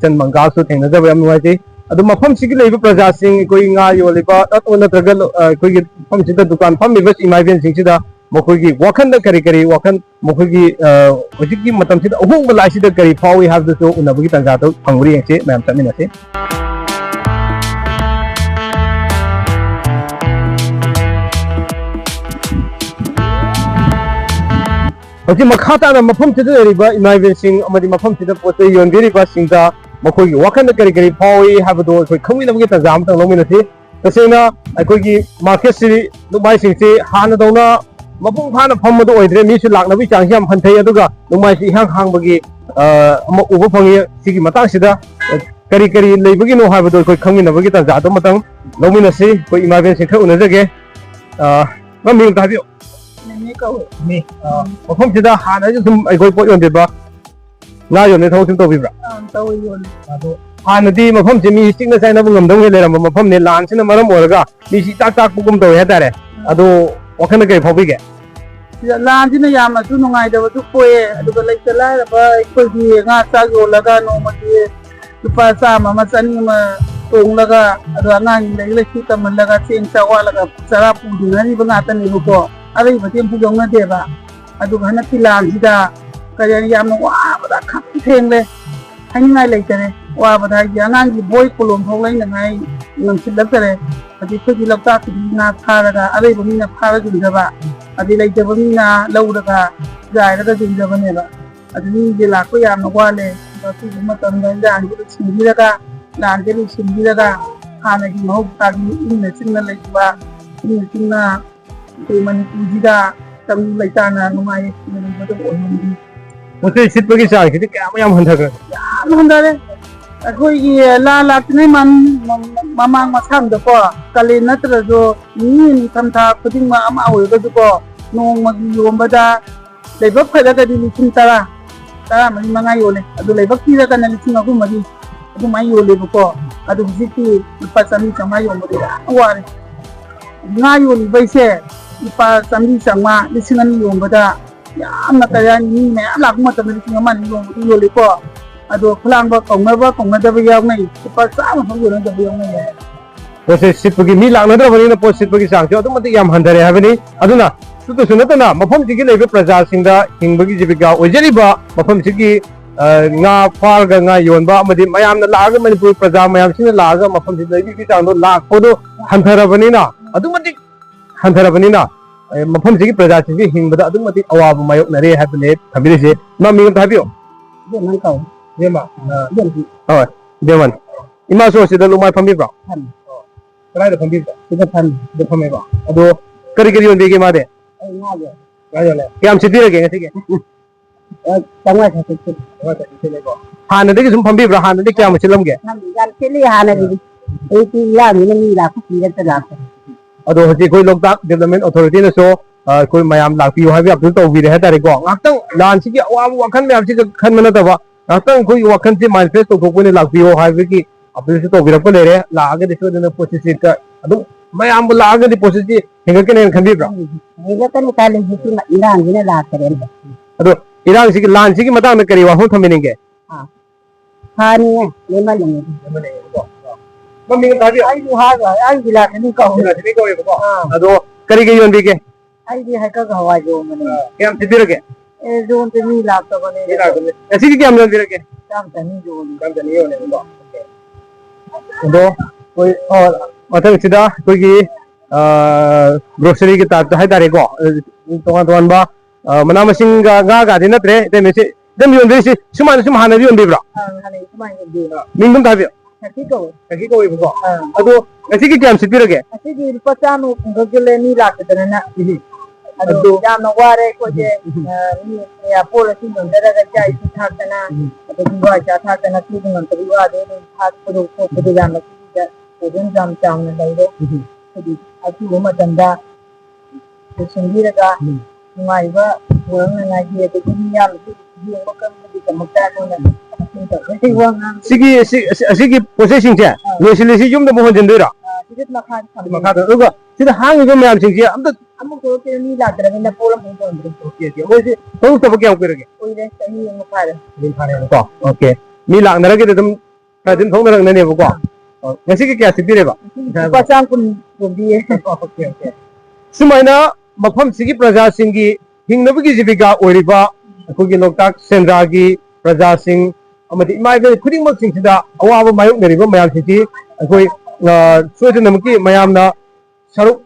chan manga su thengna jab yam nuai ji adu mafam si gi leiba praja sing koi nga yo liba tat ona tragal koi gi fam si da dukan fam mi bas imagine sing si da mokoi gi wakan da kari wakan mokoi gi hosik gi matam si da ohung lai si da kari fawi have the so unabugi tanja to phanguri che ma'am tamina se Oke makata na mafam sida riba imagine sing amadi mafam sida pote yon diri ba singda makoi gi wakan da kari fawi have do koi khami nabugi tanja am tang lomi na se tasena akoi gi market si lumai sing se hana dona mapung phana pham do oidre mi su lak na bi chang jam phanthai aduga lumai si hang bagi ama ubu phangi sigi matang sida kari leibagi no have do koi khami nabugi tanja do matang lomi na se koi imagine sing kha unajage mami ta bi ni ko ni mafam sida hana ju sum ai koi po yon de ba nga yon ne thau sim to bi bra to yon ado hana di mafam se mi sing na sai na bu ngam dong he le ram mafam ne lan sina maram oraga mi si tak bu gum to he ta re ado wakan ga phobi ge Laan sina yama su nungai da su poe aduga lai tala ba ko di nga sa go laga no ma di lupa sa ma masani ma ꯇꯣꯡꯂꯒ ꯑꯗꯣ ꯑꯉꯥꯡ ꯂꯥꯏꯔꯤꯛ ꯂꯥꯏꯁꯨ ꯇꯝꯍꯜꯂꯒ ꯆꯦꯡ ꯆꯥꯛ ꯋꯥꯠꯂꯒ ꯆꯔꯥ ꯄꯨꯗꯨꯅꯔꯤꯕ ꯉꯥꯛꯇꯅꯦꯕꯀꯣ ꯑꯔꯩ ꯃꯇꯦꯡ ꯄꯨꯗꯧꯅꯗꯦꯕ ꯑꯗꯨꯒ ꯍꯟꯗꯛꯀꯤ ꯂꯥꯟꯁꯤꯗ ꯀꯔꯤ ꯌꯥꯝꯅ ꯋꯥꯕꯗ ꯈꯝ ꯊꯦꯡꯂꯦ ꯍꯥꯏꯅꯤꯡꯉꯥꯏ ꯂꯩꯇꯔꯦ ꯋꯥꯕꯗ ꯍꯥꯏꯗꯤ ꯑꯉꯥꯡꯒꯤ ꯕꯣꯏ ꯀꯣꯂꯣꯝ ꯐꯥꯎ ꯂꯩꯅꯉꯥꯏ ꯉꯝꯁꯤꯜꯂꯛꯇꯔꯦ ꯑꯗꯩ ꯑꯩꯈꯣꯏꯒꯤ ꯂꯣꯛꯇꯥꯛꯀꯤꯗꯤ ꯉꯥ ꯐꯥꯔꯒ ꯑꯔꯩꯕ ꯃꯤꯅ ꯐꯥꯔ ꯌꯣꯟꯖꯕ ꯑꯗꯩ ꯂꯩꯇꯕ ꯃꯤꯅ ꯂꯧꯔꯒ ꯌꯥꯏꯔꯒ ꯌꯣꯟꯖꯕꯅꯦꯕ ꯑꯗꯨ ꯃꯤꯁꯦ ꯂꯥꯛꯄ ꯌꯥꯝꯅ ꯋꯥꯠꯂꯦ ꯑꯁꯤꯒꯤ ꯃꯇꯝꯗ ꯏꯟꯖꯥꯡꯁꯦ ꯂꯣꯏꯁꯤꯟꯕꯤꯔꯒ ꯂꯥꯟꯁꯦ ꯂꯣꯏꯁꯤꯟꯕꯤꯔꯒ ꯍꯥꯟꯅꯒꯤ ꯃꯍꯧꯁꯥꯒꯤ ꯏꯪꯅ ꯆꯤꯡꯅ ꯂꯩꯕ ꯏꯪꯅ ꯆꯤꯡꯅ ꯑꯩꯈꯣꯏ ꯃꯅꯤꯄꯨꯔꯁꯤꯗ ꯇꯪꯗꯨ ꯂꯩꯇꯥꯅ ꯅꯨꯡꯉꯥꯏ ꯌꯥꯏꯐꯅ ꯂꯩꯕꯗꯨ ꯑꯣꯏꯍꯟꯕꯤ ꯄꯣꯠꯆꯩ ꯁꯤꯠꯄꯒꯤ ꯆꯥꯡꯁꯤꯗꯤ ꯀꯌꯥꯝ ꯍꯟꯊꯈ꯭ꯔꯦ ꯌꯥꯝ ꯍꯟꯊꯔꯦ ꯑꯩꯈꯣꯏꯒꯤ ꯂꯥꯟ ꯂꯥꯛꯇ꯭ꯔꯤꯉꯩ ꯃꯃꯥꯡ ꯃꯊꯪꯗꯀꯣ ꯀꯥꯂꯦꯟ ꯅꯠꯇ꯭ꯔꯁꯨ ꯅꯤꯡꯊꯝꯊꯥ ꯈꯨꯗꯤꯡꯃꯛ ꯑꯃ ꯑꯣꯏꯔꯒꯁꯨꯀꯣ ꯅꯣꯡꯃꯒꯤ ꯌꯣꯟꯕꯗ ꯂꯥꯏꯕꯛ ꯐꯔꯒꯗꯤ 10,000 10-15 ꯌꯣꯜꯂꯦ ꯑꯗꯨ ꯂꯥꯏꯕꯛ ꯊꯤꯔꯒꯅ 3,000-4,000 ꯑꯗꯨꯃꯥꯏꯅ ꯌꯣꯜꯂꯦꯕꯀꯣ ꯑꯗꯨ ꯍꯧꯖꯤꯛꯇꯤ ꯂꯨꯄꯥ 100-150 ꯌꯣꯟꯕꯗ ꯌꯥꯝ ꯋꯥꯔꯦ ꯉꯥ ꯌꯣꯜꯂꯤꯕꯩꯁꯦ ꯂꯨꯄꯥ 100-150 2,000 ꯌꯣꯟꯕꯗ ꯌꯥꯝꯅ ꯀꯔꯤ ꯍꯥꯏꯅꯤ ꯃꯤ ꯃꯌꯥꯝ ꯂꯥꯛꯄ ꯃꯇꯝꯗ 1,000 ꯌꯣꯟꯕꯗꯨ ꯌꯣꯜꯂꯤꯀꯣ ꯑꯗꯣ ꯈꯨꯂꯥꯡꯕ ꯀꯧꯅꯗꯕ ꯌꯥꯎꯅꯩ ꯂꯨꯄꯥ 100 ꯐꯥꯎ ꯌꯣꯟꯅꯗꯕ ꯌꯥꯎꯅꯩ ꯄꯣꯠꯆꯩ ꯁꯤꯠꯄꯒꯤ ꯃꯤ ꯂꯥꯛꯅꯗ꯭ꯔꯕꯅꯤꯅ ꯄꯣꯠ ꯁꯤꯠꯄꯒꯤ ꯆꯥꯡꯁꯨ ꯑꯗꯨꯛ ꯃꯇꯤꯛ ꯌꯥꯝ ꯍꯟꯊꯔꯦ ꯍꯥꯏꯕꯅꯤ ꯑꯗꯨꯅ ꯁꯨꯇꯁꯨ ꯅꯠꯇꯅ ꯃꯐꯝꯁꯤꯒꯤ ꯂꯩꯕ ꯄ꯭ꯔꯖꯥꯁꯤꯡꯗ ꯍꯤꯡꯕꯒꯤ ꯖꯤꯕꯤꯀꯥ ꯑꯣꯏꯖꯔꯤꯕ ꯃꯐꯝꯁꯤꯒꯤ ꯉꯥ ꯐꯥꯔꯒ ꯉꯥ ꯌꯣꯟꯕ ꯑꯃꯗꯤ ꯃꯌꯥꯝꯅ ꯂꯥꯛꯑꯒ ꯃꯅꯤꯄꯨꯔ ꯄ꯭ꯔꯖꯥ ꯃꯌꯥꯝꯁꯤꯅ ꯂꯥꯛꯑꯒ ꯃꯐꯝꯁꯤꯗ ꯂꯩꯕꯒꯤ ꯆꯥꯡꯗꯣ ꯂꯥꯛꯄꯗꯣ ꯍꯟꯊꯔꯕꯅꯤꯅ ꯑꯗꯨꯛ ꯃꯇꯤꯛ ꯍꯟꯊꯔꯕꯅꯤꯅ ꯃꯐꯝꯁꯤꯒꯤ ꯄ꯭ꯔꯖꯥꯁꯤꯡꯁꯤ ꯍꯤꯡꯕꯗ ꯑꯗꯨꯛ ꯃꯇꯤꯛ ꯑꯋꯥꯕ ꯃꯥꯌꯣꯛꯅꯔꯦ ꯍꯥꯏꯕꯅꯦ ꯊꯝꯕꯤꯔꯤꯁꯦ ꯃꯃꯤ ꯑꯝꯇ ꯍꯥꯏꯕꯤꯌꯨ ꯍꯣꯏ ꯗꯦꯃꯟ ꯏꯃꯥꯁꯨ ꯁꯤꯗ ꯂꯨꯃꯥꯏ ꯐꯝꯕꯤꯕ꯭ꯔꯣ ꯀꯗꯥꯏꯗ ꯐꯝꯕꯤꯕ꯭ꯔꯣ ꯁꯤꯗ ꯐꯝꯃꯦꯕ ꯑꯗꯣ ꯀꯔꯤ ꯌꯣꯟꯕꯤꯒꯦ ꯃꯥꯗꯤ ꯉꯥ ꯌꯣꯜꯂꯦ ꯀꯌꯥꯝ ꯁꯤꯠꯄꯤꯔꯒꯦ ꯉꯁꯤꯒꯤ 150 ꯍꯥꯟꯅꯗꯒꯤ ꯁꯨꯝ ꯐꯝꯕꯤꯕ꯭ꯔꯣ ꯍꯥꯟꯅꯗꯤ ꯀꯌꯥꯝ ꯁꯤꯠꯂꯝꯒꯦ ꯌꯥꯝ ꯁꯤꯠꯂꯤ ꯍꯥꯟꯅꯗꯤ ꯑꯩꯗꯤ ꯂꯥꯛꯅꯤꯅ ꯃꯤ ꯂꯥꯛꯄ ꯀꯤꯔꯛꯇ ꯂꯥꯛꯄ ꯑꯗꯣ ꯍꯧꯖꯤꯛ ꯑꯩꯈꯣꯏ ꯂꯣꯛꯇꯥꯛ ꯗꯦꯕꯂꯞꯃꯦꯟ ꯑꯣꯊꯣꯔꯤꯇꯤꯅꯁꯨ ꯑꯩꯈꯣꯏ ꯃꯌꯥꯝ ꯂꯥꯛꯄꯤꯌꯨ ꯍꯥꯏꯕ ꯌꯥꯝꯁꯨ ꯇꯧꯕꯤꯔꯦ ꯍꯥꯏꯇꯥꯔꯦꯀꯣ ꯉꯥꯏꯍꯥꯛꯇꯪ ꯂꯥꯟꯁꯤꯒꯤ ꯑꯋꯥꯕ ꯋꯥꯈꯜ ꯃꯌꯥꯝꯁꯤꯒ ꯈꯟꯕ ꯅꯠꯇꯕ ꯉꯥꯏꯍꯥꯛꯇꯪ ꯑꯩꯈꯣꯏꯒꯤ ꯋꯥꯈꯜꯁꯤ ꯃꯥꯏꯟ ꯐ꯭ꯔꯦꯁ ꯇꯧꯊꯣꯛꯄ ꯑꯣꯏꯅ ꯂꯥꯛꯄꯤꯌꯣ ꯍꯥꯏꯕꯒꯤ ꯑꯄꯤꯜꯁꯨ ꯇꯧꯕꯤꯔꯛꯄ ꯂꯩꯔꯦ ꯂꯥꯛꯑꯒꯗꯤ ꯁꯣꯏꯗꯅ ꯄꯣꯠꯁꯤ ꯑꯗꯨꯝ ꯃꯌꯥꯝꯕꯨ ꯂꯥꯛꯑꯒꯗꯤ ꯄꯣꯠꯁꯤ ꯍꯦꯟꯒꯠꯀꯅꯦꯅ ꯈꯟꯕꯤꯕ꯭ꯔꯣ ꯍꯦꯟꯒꯠꯀꯅꯤ ꯀꯥꯂꯦꯟ ꯍꯧꯖꯤꯛꯇꯤ ꯏꯔꯥꯡꯁꯤꯅ ꯂꯥꯛꯇꯔꯦ ꯑꯗꯣ ꯏꯔꯥꯡꯁꯤꯒꯤ ꯂꯥꯟꯁꯤꯒꯤ ꯃꯇꯥꯡꯗ ꯀꯔꯤ ꯋꯥꯐꯝ ꯊꯝꯕꯤꯅꯤꯡꯒꯦ ꯐꯥꯅꯤꯉꯦ ꯂꯦꯝꯃꯜꯂꯤꯉꯦ ꯃꯃꯤꯡ ꯑꯝꯇ ꯍꯥꯏꯕꯤꯌꯨ ꯑꯩꯗꯤ ꯍꯥꯏꯔꯣ ꯑꯩꯗꯤ ꯂꯥꯛꯀꯅꯤ ꯀꯧꯋꯦꯕꯀꯣ ꯑꯗꯣ ꯀꯔꯤ ꯌꯣꯟꯕꯤꯒꯦ ꯑꯩꯗꯤ ꯍꯩꯀꯛ ꯍꯋꯥꯏ ꯌꯣꯟꯕꯅꯦ ꯀꯌꯥꯝ ꯁꯤꯠꯄꯤꯔꯒꯦ ꯌꯣꯟꯗꯦ ꯃꯤ ꯂꯥꯛꯇꯕꯅꯦ ꯉꯁꯤꯒꯤ ꯀꯌꯥꯝ ꯌꯣꯟꯕꯤꯔꯒꯦ 100 ꯌꯣꯜꯂꯤ 100 ꯌꯣꯜꯂꯦꯕꯀꯣ ꯑꯗꯣ ꯑꯩꯈꯣꯏ ꯃꯊꯪꯁꯤꯗ ꯑꯩꯈꯣꯏꯒꯤ ꯒ꯭ꯔꯣꯁꯔꯤꯒꯤ ꯇꯥꯏꯞꯇ ꯍꯥꯏꯇꯥꯔꯦꯀꯣ ꯇꯣꯉꯥꯟ ꯇꯣꯉꯥꯟꯕ ꯃꯅꯥ ꯃꯁꯤꯡꯒ ꯉꯥꯒꯗꯤ ꯅꯠꯇ꯭ꯔꯦ ꯏꯇꯩꯃꯁꯤ ꯑꯗꯨꯝ ꯌꯣꯟꯕꯤꯔꯤꯁꯤ ꯁꯨꯃꯥꯏꯅ ꯁꯨꯝ ꯍꯥꯟꯅꯗꯤ ꯌꯣꯟꯕꯤꯕ꯭ꯔꯣ ꯍꯥꯟꯅꯩ ꯁꯨꯃꯥꯏꯅ ꯌꯣꯟꯕꯤꯕ ꯃꯤꯡꯗꯨꯝ ꯍꯥꯏꯕꯤꯌꯨ ꯁꯈꯤ ꯀꯧꯋꯦ ꯁꯈꯤ ꯀꯧꯋꯦꯕꯀꯣ ꯑꯗꯣ ꯉꯁꯤꯒꯤ ꯀꯌꯥꯝ ꯁꯤꯠꯄꯤꯔꯒꯦ ꯑꯁꯤꯗꯤ ꯂꯨꯄꯥ 100 ꯈꯨꯡꯒꯠꯂꯦ ꯃꯤ ꯂꯥꯛꯇꯗꯅ ꯑꯗꯨ ꯌꯥꯝꯅ ꯋꯥꯔꯦ ꯑꯩꯈꯣꯏꯁꯦ ꯃꯤ ꯄꯣꯠ ꯑꯁꯤ ꯌꯣꯟꯖꯔꯒ ꯆꯥꯛ ꯏꯁꯤꯡ ꯊꯥꯛꯇꯅ ꯑꯗꯒꯤ ꯋꯥ ꯆꯥ ꯊꯥꯛꯇꯅ ꯄꯤꯕ ꯉꯝꯗꯕꯒꯤ ꯋꯥꯗꯣ ꯑꯗꯨꯝ ꯊꯥꯛꯄꯗꯣ ꯈꯣꯠꯄꯗꯣ ꯌꯥꯝꯅ ꯄ꯭ꯔꯣꯕ꯭ꯂꯦꯝ ꯌꯥꯝ ꯆꯥꯎꯅ ꯂꯩꯔꯦ ꯍꯥꯏꯗꯤ ꯑꯊꯨꯕ ꯃꯇꯝꯗ ꯂꯣꯏꯁꯤꯟꯕꯤꯔꯒ ꯅꯨꯡꯉꯥꯏꯕ ꯄꯨꯔꯛꯅꯉꯥꯏꯒꯤ ꯑꯗꯒꯤ ꯃꯤ ꯌꯥꯝꯅꯁꯨ ꯌꯦꯡꯕ ꯀꯟꯕꯒꯤꯗꯃꯛꯇ ꯑꯩꯈꯣꯏꯅ ꯑꯁꯤꯒꯤ ꯄꯣꯠꯆꯩꯁꯤꯡꯁꯦ ꯂꯣꯏꯁꯤꯜꯂꯤꯁꯤ ꯌꯨꯝꯗ ꯑꯃꯨꯛ ꯍꯣꯟꯖꯤꯟꯗꯣꯏꯔꯣ ꯁꯤꯗ ꯃꯈꯥꯗ ꯑꯗꯨꯒ ꯁꯤꯗ ꯍꯥꯡꯉꯤꯕ ꯃꯌꯥꯝꯁꯤꯡꯁꯦ ꯑꯃꯨꯛ ꯊꯣꯛꯂꯛꯇꯦ ꯃꯤ ꯂꯥꯛꯇ꯭ꯔꯕꯅꯤꯅ ꯄꯣꯠ ꯑꯃꯨꯛ ꯌꯣꯟꯗ꯭ꯔꯤ ꯃꯣꯏꯁꯤ ꯊꯣꯛꯂꯛꯇꯕ ꯀꯌꯥꯝ ꯀꯨꯏꯔꯒꯦ ꯀꯨꯏꯔꯦ 1 ꯑꯃ ꯐꯥꯔꯦ ꯐꯥꯔꯦꯕꯀꯣ ꯑꯣꯀꯦ ꯃꯤ ꯂꯥꯛꯅꯔꯒꯗꯤ ꯑꯗꯨꯝ ꯈꯔ ꯑꯗꯨꯝ ꯊꯣꯛꯅꯔꯛꯅꯅꯦꯕꯀꯣ ꯉꯁꯤꯒꯤ ꯀꯌా ꯁꯤꯠꯄꯤꯔꯦꯕ ꯂꯨꯄा 150 ꯌꯣꯟꯕꯤꯌꯦ ꯁꯨꯃꯥꯏꯅ ꯃꯐꯝꯁꯤꯒꯤ ꯄ꯭ꯔꯖꯥꯁꯤꯡꯒꯤ ꯍꯤꯡꯅꯕꯒꯤ ꯖꯤꯕꯤꯀꯥ ꯑꯣꯏꯔꯤꯕ ꯑꯩꯈꯣꯏꯒꯤ ꯂꯣꯛꯇꯥꯛ ꯁꯦꯟꯗ꯭ꯔꯥꯒꯤ ꯄ꯭ꯔꯖꯥꯁꯤꯡ ꯑꯃꯗꯤ ꯏꯃꯥ ꯏꯕꯦꯜ ꯈꯨꯗꯤꯡꯃꯛꯁꯤꯡꯁꯤꯗ ꯑꯋꯥꯕ ꯃꯥꯌꯣꯛꯅꯔꯤꯕ ꯃꯌꯥꯝꯁꯤꯡꯁꯤ ꯑꯩꯈꯣꯏ ꯁꯣꯏꯗꯅꯃꯛꯀꯤ ꯃꯌꯥꯝꯅ ꯁꯔꯨꯛ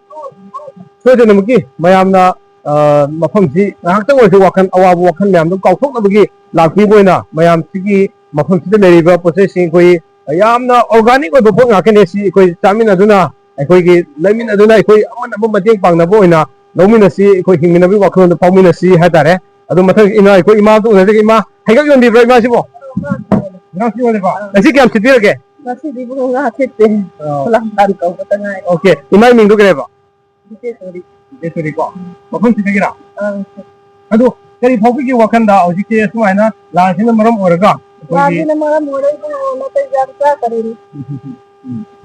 ꯁꯣꯏꯗꯅꯃꯛꯀꯤ ꯃꯌꯥꯝꯅ ꯃꯐꯝꯁꯤ ꯉꯥꯏꯍꯥꯛꯇꯪ ꯑꯣꯏꯔꯁꯨ ꯋꯥꯈꯜ ꯑꯋꯥꯕ ꯋꯥꯈꯜ ꯃꯌꯥꯝꯗꯨ ꯀꯥꯎꯊꯣꯛꯅꯕꯒꯤ ꯂꯥꯛꯄꯤꯕ ꯑꯣꯏꯅ ꯃꯌꯥꯝꯁꯤꯒꯤ ꯃꯐꯝꯁꯤꯗ ꯂꯩꯔꯤꯕ ꯄꯣꯠꯆꯩꯁꯤꯡ ꯑꯩꯈꯣꯏ ꯌꯥꯝꯅ ꯑꯣꯔꯒꯥꯅꯤꯛ ꯑꯣꯏꯕ ꯄꯣꯠ ꯉꯥꯛꯇꯅꯤ ꯁꯤ ꯑꯩꯈꯣꯏ ꯆꯥꯃꯤꯟꯅꯗꯨꯅ ꯑꯩꯈꯣꯏꯒꯤ ꯂꯩꯃꯤꯟꯅꯗꯨꯅ ꯑꯩꯈꯣꯏ ꯑꯃꯅꯕꯨ ꯃꯇꯦꯡ ꯄꯥꯡꯅꯕ ꯑꯣꯏꯅ ꯂꯧꯃꯤꯟꯅꯁꯤ ꯑꯩꯈꯣꯏ ꯍꯤꯡꯃꯤꯟꯅꯕꯒꯤ ꯋꯥꯈꯜꯂꯣꯟꯗ ꯐꯥꯎꯃꯤꯟꯅꯁꯤ ꯍꯥꯏꯇꯥꯔꯦ ꯑꯗꯨ ꯃꯊꯪ ꯑꯩꯈꯣꯏ ꯏꯃꯥꯗꯨ ꯎꯅꯖꯒꯦ ꯏꯃꯥ ꯍꯩꯀꯛ ꯌꯣꯟꯕꯤꯕ꯭ꯔꯣ ꯏꯃꯥꯁꯤꯕꯣ ꯉꯥꯁꯤ ꯌꯣꯜꯂꯦꯕ ꯉꯁꯤ ꯀꯌꯥꯝ ꯁꯤꯠꯄꯤꯔꯒꯦ ꯉꯁꯤꯗꯤ ꯉꯥ ꯁꯤꯠꯇꯦ ꯈꯨꯂꯪꯕꯥꯟ ꯀꯧꯕꯇ ꯉꯥꯏ ꯑꯣꯀꯦ ꯏꯃꯥꯒꯤ ꯃꯤꯡꯗꯨ ꯀꯔꯤꯕ ꯏꯆꯦꯁꯣꯔꯤ ꯏꯆꯦꯁꯣꯔꯤꯀꯣ ꯃꯐꯝꯁꯤꯗꯒꯤꯔꯥ ꯑꯗꯣ ꯀꯔꯤ ꯐꯥꯎꯕꯤꯒꯦ ꯋꯥꯈꯜꯗ ꯍꯧꯖꯤꯛꯁꯦ ꯁꯨꯃꯥꯏꯅ ꯂꯥꯟꯁꯤꯅ ꯃꯔꯝ ꯑꯣꯏꯔꯒ ꯂꯥꯟꯁꯤꯅ ꯃꯔꯝ ꯑꯣꯏꯔꯒ ꯅꯥꯇꯩ ꯆꯥꯕ ꯆꯥꯗꯔꯦ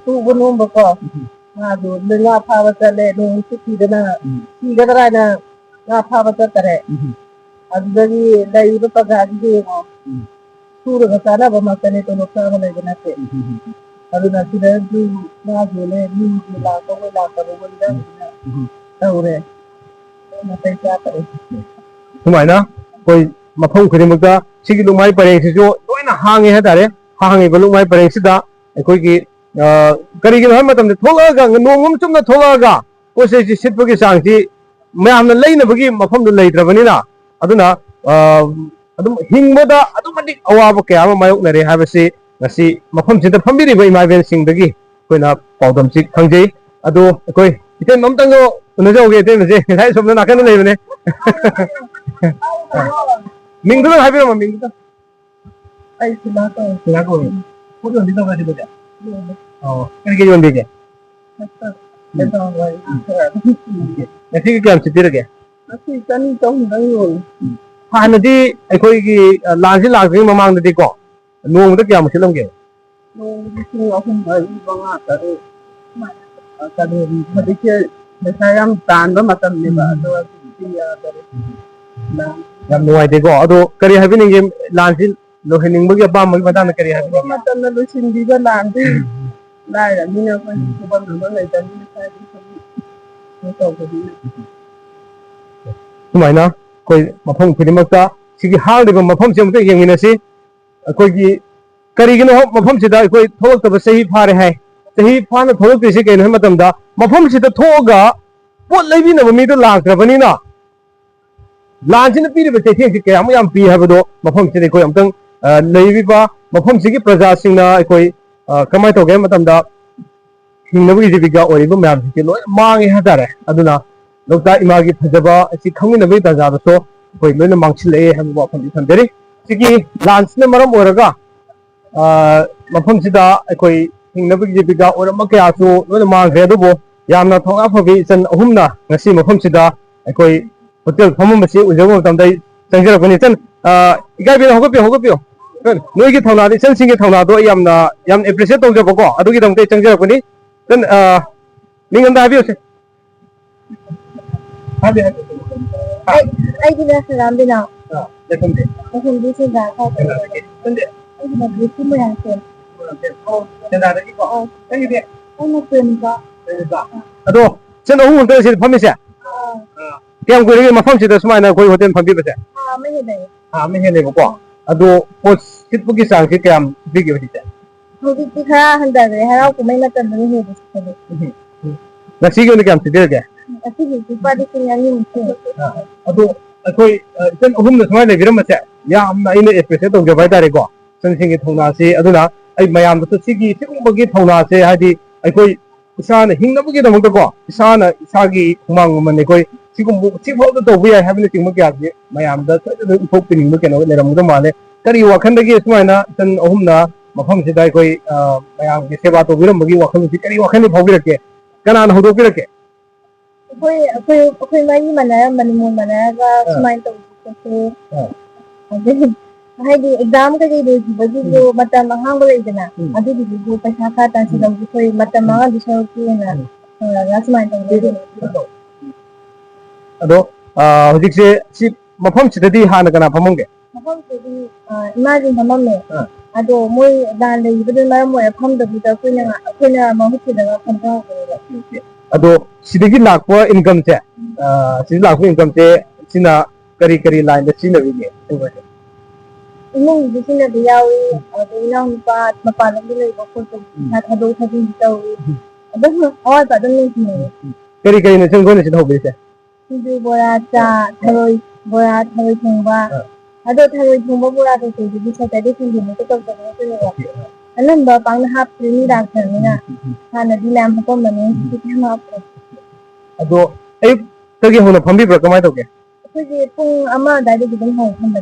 ꯁꯨꯕ ꯅꯣꯝꯕꯀꯣ ꯉꯥꯗꯨ ꯉꯥ ꯐꯥꯕ ꯆꯠꯂꯦ ꯅꯣꯡ ꯆꯨꯈꯤꯗꯅ ꯁꯤꯒꯗ꯭ꯔꯥ ꯍꯥꯏꯅ ꯉꯥ ꯐꯥꯕ ꯆꯠꯇꯔꯦ ꯑꯗꯨꯗꯒꯤ ꯂꯩꯔꯤꯕ ꯄ꯭ꯔꯖꯥꯁꯤꯡꯁꯦ ꯌꯦꯡꯉꯣ ꯁꯨꯔꯒ ꯆꯥꯅꯕꯃꯛꯇꯅꯦ ꯇꯣꯂꯣꯞ ꯆꯥꯕ ꯂꯩꯕ ꯅꯠꯇꯦ aduna sida du na gele ni la ko la ta bo da taure na pai ta ta sumaina koi mafam khudimukta sigi lumai pareng sisu loina hangi hatare hangi go lumai pareng sida koi ki kari gi har matam de tholaga nongum chumna tholaga ko se si sitpagi sangsi mayamna leina bagi mafam du leidrabani na aduna adum hingmada adum adik awaba kya ma mayok nare habasi ngasi mafam sida phambiri ba imai ben sing dagi koina paudam si khangjei adu koi iten mamtang unajauge iten je sai somna nakana leibane mingduna habira ma mingduna ai sila ko ko don di tawa sibo ja kani ke yon dege nasi ke kam sitir ge nasi tani tong dang yo hanadi akoi gi lanji lagri mamang de ko nong da kyam silam ge no ni ahum ai banga ta re ta re madi ke sayam tan ba matam ne ba do ti ya ta re na yam nuai de ko ado kari habini ge lanji lo hening bagi ba magi badana kari habini matam na lo sindi ba lan ti lai la ni na ko ko ba no lai ta ni sa di ko to ko di sumaina koi mafam khudimukta sigi hal de mafam se mute yenginasi koi gi kari gi no mafam sida koi tholok ta sahi phare hai sahi phana tholok ti se ke no matam da mafam sida thoga pot leibi na mi do lagdrabani na lanjina piri ba che che ke am yam pi ha do mafam sida koi amtang leibi ba mafam sigi praja singna koi kamai to ge matam da hingnabi jibiga ori ba mayam ki loi mangi ha tare aduna lokta imagi thajaba si khangina bi ta ja so koi loina mangchile ha ba pham tham deri sigi lans ne maram oraga mafam sida koi hingnabi jibiga orama kya su loina mang re do bo yamna thonga phabi chan ahumna ngasi mafam sida koi hotel phamam basi ujago tam dai changjara koni chan igai bi hogo pi noi gi thona di chan singi thona do yam appreciate to jabo ko adu gi dam te changjara koni chan ningam da bi se habi ai di na salam bina ya tum de hindi sida ka tunde ai di na bisu mo yan sen chan da gi ko ai de ai na pen ba ado chan ahum te se phami se kyam ko ri mafam sida sumaina koi hotel phambi ba se me he dai me he le ko ado post sitpugi sang ke kyam bigi hodi se hodi ti kha handa re harau ko mai matam ni he dis ngasi gi ne kyam sidir ge asi gi pa di sin yani mu ado akoi chan ahum na sumaina biram se yamna ine appreciate to ge bai tare ko chan singi thongna se aduna ai mayam to sigi sigumagi thongna se hadi akoi isana hingnabugi da mukta ko isana isagi khumang man koi sigum sigbo to bu ya habini ting mukya ge mayam da thok pining mu keno le ram da male kari wakhan da ge sumaina chan ahum na mafam se dai koi mayam ge seba to biram bagi wakhan si kari wakhan ni bhogi rake kana na hodo pi rake koi mai manara manmun manara ga smile to ko haidi exam ka dei do bagi do matam hang bo leidana adu di do paisa ka ta si dong koi matam ma di so ki na ga smile to de ado hojik se si mafam sidadi hana kana phamonge mafam se imagine hamam me ado moi dan le ibadu maram mo pham da bi da koi na ma hu da ga pham da ado sidagi lakwa income se si lakwa income se sina kari line da sina wi ge imong di sina da yawi ado nang pa mapa lam di le ko ko ta thado thadi ta wi ado awai pa dang ni kari na chang go ne sin hobe se Sidu bora cha tharoi bora tharoi thongba ado tharoi thongba bora to se di sa tadi sin din to to to ne alam ba pang na hap ni da thar ni na hana di lam ko mane ti ma ado ai tagi hona phambi bra kamai to ke ko ji pung ama da di dum ho pham da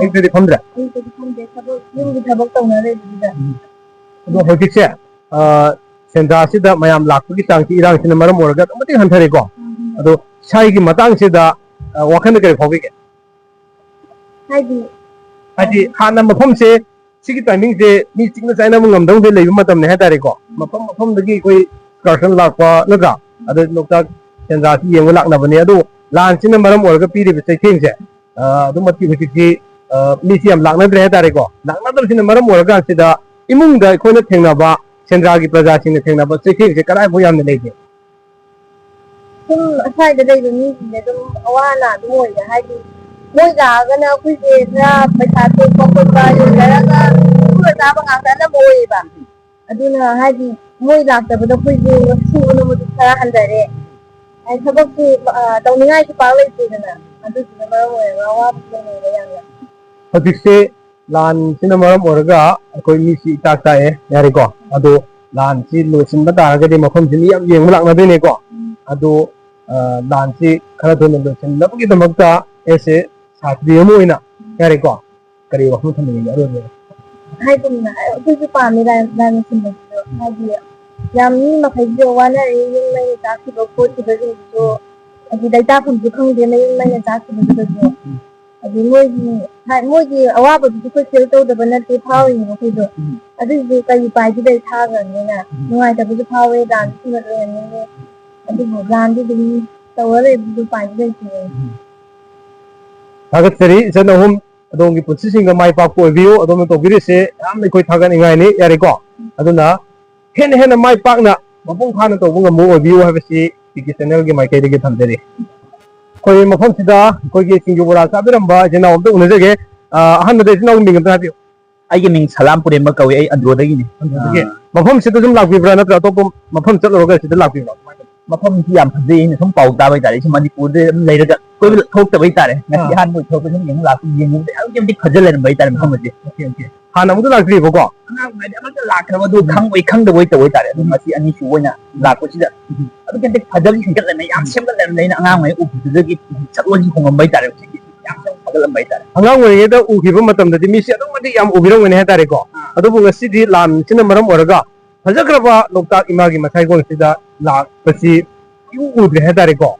ai te phamdra ai te pham de sabok yum di thabok to na re di da ado hojik se sendra sida mayam lakpu gi tang ti irang sin maram oraga mati hanthare ko ado sai gi matang sida wakhan kare phogi ke haji hana mafam se sigi timing se mi chingna chaina mu ngam dong de leiba matam ne ha tare ko mafam dagi koi person lakpa naga ado lokta sendra ti yeng lakna bani ado lan sin maram oraga piri be Cheitheng se ado mati hojik gi mi siam lakna dre ha tare ko lakna dr sin maram oraga sida imung da koina thengna ba Sendra Prajasingi Thing, Cheitheng is a boy on the lady. Aside the day the meeting, the Wana, the Moy, the Hadi. Moya, when I put the potato, Toptoppa, who is Abanga, Moy. I do not Hadi, Moy after the Puju, 200. I supposed to don't like to power it. I do the say Laan Cinema Moraga, a Koimisi Tata, Yariko, Ado, Laan, see Louis in the Target, Macomini, young Benego, Ado, Lancy, Karaton, and Lucky the Magda, Esse, Satdiamuina, Yariko, Kariwa Hutami, I don't know, this is Pamela idea. Yami, Macajo, one in my taxi or 40 days so I did a tap on the Kong, my taxi. I did Moji, a while because you told the Vanity power in the video. I think you buy today tavern, no, I have the power dance. I think Gandhi didn't so well to find this. Tagatari, send a home, I don't get positioning of my pop view, I don't know to say, I'm the quick Hagan in Yariko. I don't know. Hen my partner, Mapon to move view have a see, because an elgin my Katie get on the day. Koi Maponsida, Koi getting you were a Sabiramba, and now the Unazage, 100 days no being a I mean Salam put in Makaway and Rodagini. Mapom citizen like we ran up to Mapom Teloga to the Lapi. Mapom Yam, some Paodam that is Manipur later. We will talk the way that I would talk with him laughing. I'll give the Pajalan by that comedy. Hana would like to go. I do come we come the way to wait at it. Must be an issue when I put it. I can take Pajal and get them. I'm simple and then I'm going to get someone home by that. Along with the Ukimatam, the Misia, the Yam Ubiro when had a go. Adobo city, Laan, Cinnamon Oraga. Pazagrava looked at Imagi Matago Sida, La, but see, you would have a go.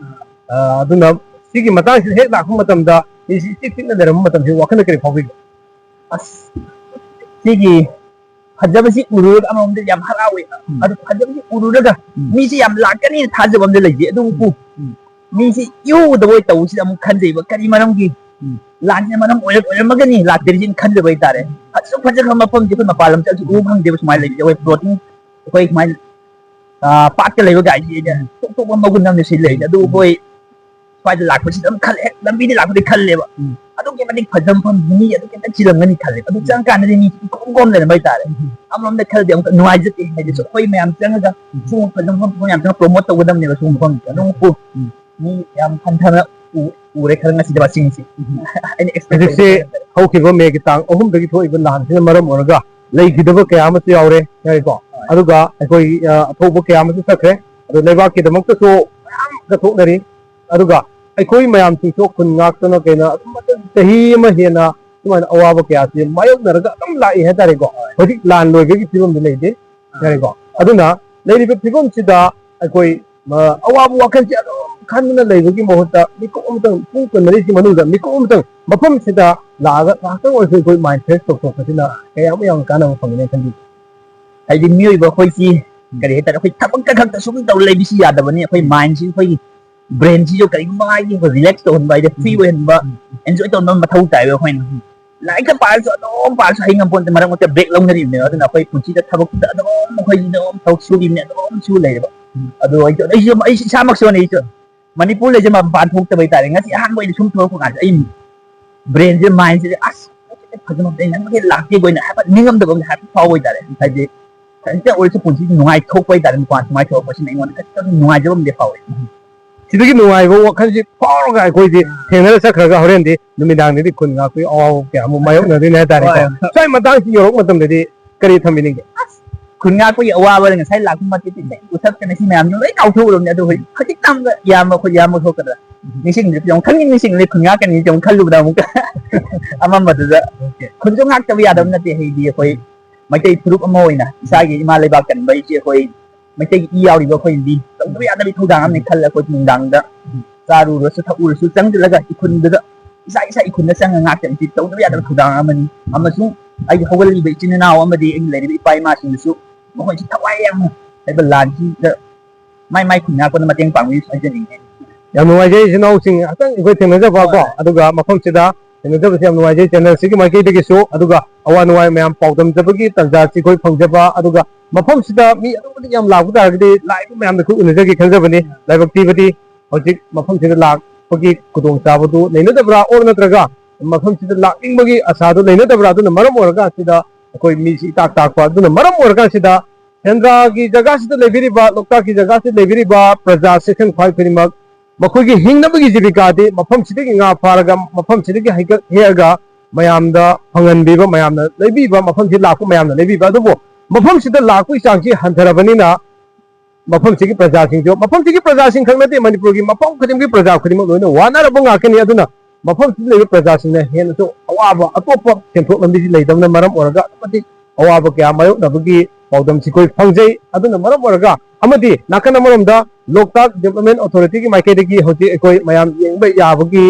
Do not see Matas head like Humatam, is 16 and the Matam, you walk in the Republic. Sigi Hajabasi Uru among the Yamharawi, Hajabasi Uruga, Missy Yam Lakani, Tajam the lady, do Missy, you the way to Usam Kandi, but Karimarangi, Lanyamanam, Magani, like there is in Kandi. So Pajam upon different Mapalam, whom there was my lady, away floating, away my park level guy here. So one more than the sea later, do boy fight the lack, which don't collect, the media like the Kaleva. I don't give any Pajam from me, I don't get a chill of many colors. I don't kind of need to go on by that. I'm on the Kaldium, no idea. I just pay me, I'm telling her, so I'm not promoted with them never soon. I don't put me, I'm Pantana, who recognize the Prajasingi. And expect say, how can we make it down? Oh, the toy even land in Maram Oraga, Lake Hidova Kamati Aure, there you go. Aduga, I go a Tobo Kamati Sacre, the Levaki, the Mokaso, the Totary, Aduga. I call my arm to talk on Nakano Gena, the Himahina, one Awabaki, my own like Hetarigo, but it land no give you the lady. There you go. Aduna, Lady Pipon Sida, I call Awabu Kanina Lady Mohota, Nikomton, Pukan, Manuda, Nikomton, Mapum Sida, Laga, after was a good mind test of Professor, I am young Cannon combination. I didn't know about Hoisey, Gareta, Tapaka, the Sumi, the lady, the one of my minds in brain you can buy relaxed on by the freeway and so I don't know how to when like a part of parts hanging upon the Maram with a break longer in there, and I put it at the talk shooting at all too later. Otherwise, I see some nature. Manipur is a bad hook away telling us, I'm going to talk in brains and minds. Ask lucky going to happen. Minimum the happy power that I did. And also put it in my talk way that and want my talk was in one no idea of the power. Sige no ay wo kasi paro ga ko di thena sa khaga horen di numidang di kun ga ko aw kya mo mayo na din na tare ko sai matang si yorok matam di kari thamining kun nga ko awa ba nga sai lak ma ti ti usap ka na si ma'am ay kau thu rom ya do hoi khatik tam ga yama tho ka da nising ni yong khang nising le kun nga ka ni jong khalu da mu ka ama ma da kun jong hak ta ya dam na ti hei di hoi mai tai group amoi na sai gi ma le ba kan bai chi hoiไม่ใช่อีเอาดีกว่าคนดีต้องไปอาจจะไปทุดังในคันละคนดังเด้อซารูรสทัวร์สุดจังแล้วก็อีกคนเด้อใช่อีกคนนั่นจังงาจังที่ต้องไปอาจจะไปทุดังมันอามาสู้ไอ้เขาก็เลยไปจีนน่าวมาดีเองเลยไปมาสิงสู้บางคนที่ทวายยังไอ้บลานที่เด้อไม่คุณงาคนมาเตียงปังวิสัยจะดีอย่างนู้นไอ้เจ้าสิน้องสิงตั้งอีกคนที่มันจะบอกก็อะดูก็มาคงจะได้ ꯊꯦꯡꯅꯖꯕꯁꯤ ꯌꯥꯝ ꯅꯨꯡꯉꯥꯏꯖꯩ ꯆꯦꯅꯦꯜꯁꯤꯒꯤ ꯃꯥꯏꯀꯩꯗꯒꯤꯁꯨ ꯑꯗꯨꯒ ꯑꯋꯥ ꯅꯨꯡꯉꯥꯏ ꯃꯌꯥꯝ ꯄꯥꯎꯗꯝꯖꯕꯒꯤ ꯇꯥꯟꯖꯥꯁꯤ ꯑꯩꯈꯣꯏ ꯐꯪꯖꯕ ꯑꯗꯨꯒ ꯃꯐꯝꯁꯤꯗ ꯃꯤ ꯑꯗꯨꯛ ꯃꯇꯤꯛ ꯌꯥꯝ ꯂꯥꯛꯄ ꯇꯥꯔꯒꯗꯤ ꯂꯥꯛꯏꯕ ꯃꯌꯥꯝꯗ ꯑꯩꯈꯣꯏ ꯎꯅꯖꯒꯦ ꯈꯟꯖꯕꯅꯤ ꯂꯥꯏꯕꯛ ꯊꯤꯕꯗꯤ ꯍꯧꯖꯤꯛ ꯃꯐꯝꯁꯤꯗ ꯂꯥꯛꯄꯒꯤ ꯈꯨꯗꯣꯡꯆꯥꯕꯗꯨ ꯂꯩꯅꯗꯕ꯭ꯔꯥ ꯑꯣꯔ ꯅꯠꯇ꯭ꯔꯒ ꯃꯐꯝꯁꯤꯗ ꯂꯥꯛꯅꯤꯡꯕꯒꯤ ꯑꯁꯥꯗꯨ ꯂꯩꯅꯗꯕ꯭ꯔꯥ ꯑꯗꯨꯅ ꯃꯔꯝ ꯑꯣꯏꯔꯀꯥꯟꯁꯤꯗ ꯑꯩꯈꯣꯏ ꯃꯤꯁꯤ ꯏꯇꯥꯛ ꯇꯥꯛꯄ ꯑꯗꯨꯅ ꯃꯔꯝ ꯑꯣꯏꯔꯀꯥꯟꯁꯤꯗ ꯁꯦꯟꯗ꯭ꯔꯥꯒꯤ ꯖꯒꯥꯁꯤꯗ ꯂꯩꯕꯤꯔꯤꯕ ꯂꯣꯛꯇꯥꯛꯀꯤ ꯖꯒꯥꯁꯤꯗ ꯂꯩꯕꯤꯔꯤꯕ ꯄ꯭ꯔꯖꯥ ꯁꯦꯛꯁꯟ ꯈ꯭ꯋꯥꯏ ꯈꯨꯗꯤꯡꯃꯛ ꯃꯈꯣꯏꯒꯤ ꯍꯤꯡꯅꯕꯒꯤ ꯖꯤꯕꯤꯀꯥꯗꯤ ꯃꯐꯝꯁꯤꯗꯒꯤ ꯉꯥ ꯐꯥꯔꯒ ꯃꯐꯝꯁꯤꯗꯒꯤ ꯍꯩꯀꯠ ꯍꯦꯛꯑꯒ ꯃꯌꯥꯝꯗ ꯐꯪꯍꯟꯕꯤꯕ ꯃꯌꯥꯝꯅ ꯂꯩꯕꯤꯕ ꯃꯐꯝꯁꯤ ꯂꯥꯛꯄ ꯃꯌꯥꯝꯅ ꯂꯩꯕꯤꯕ ꯑꯗꯨꯕꯨ ꯃꯐꯝꯁꯤꯗ ꯂꯥꯛꯄꯒꯤ ꯆꯥꯡꯁꯤ ꯍꯟꯊꯔꯕꯅꯤꯅ ꯃꯐꯝꯁꯤꯒꯤ प्रजासिंग मफमसिगी प्रजासिंग खंगनते मणिपुर की मफम खदिमगी प्रजा खदिम लोइना वानारब ngakini aduna मफमसिगी लेबे प्रजासिंगना हेनसो अवाबा अतोप सेंथोक लंबिसि लेदबना मरम ओरगा अमति अवाबा क्या मायोनबगी पौदम सिकोइ फंगजै aduna मरम ओरगा अमति नाकन अमरमदा लोकताक डेवलपमेंट अथॉरिटी की माइकेदगी होति एकोइ मयाम येंगबे याबगी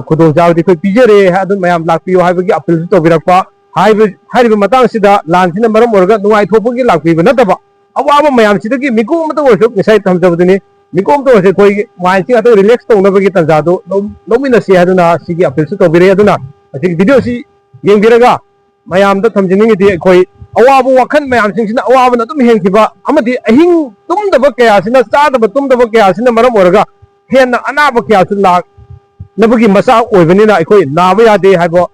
खुदों जावदि कोइ पिजरे अदुन मयाम लाकपियो हाइबगी अपील तोबिरकपा हाइबे मतंग सिदा लानसिना मरम ओरगा नुवाइ थोपगी लाकपिबे नतबा अवाब मैम से मिकूम गसाई थमजबदनी मिकूम तो कोई माइंड से रिलैक्स तौनबगी तंजादो लौमिनसी अपील तौबिरे वीडियो से येंबिरगा मैम थमजनिंगी कोई अवाब वखन मैम अवाब हेंखिबा अहिंग तुम्दब कयासिना चादब तुम्दब कयासिना मरम ओरगा हेन अनाब कयासु लाकनबगी मचा ओइबनिना अखोई नाब यादे हाइबो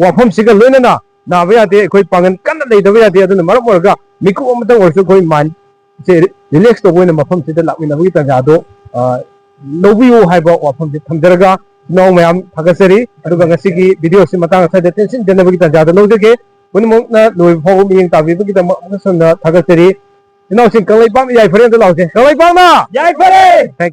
वफम सिगा लोइनना नाब यादे अखोई पांगन कन्न लेदब यादे अदुना मरम ओरगा मिकू अमतंग ओरसु कोई माइंड से रिलैक्स तो बोइना मफम सिदा लाकमिनबगी तंजादो लौबियो हाइबो वफम से थमजरगा नौ मैम थगसरी अदुगा ngasiगी वीडियो से मतंग साइड टेंशन जनबगी तंजादो लौजगे पुनमुकना लोइ फाव मियंग ताबिबगी तम मसंदा थगसरी इनाउसिंग कंगलैपाम याइफरे लाउसे कंगलैपाम ना याइफरे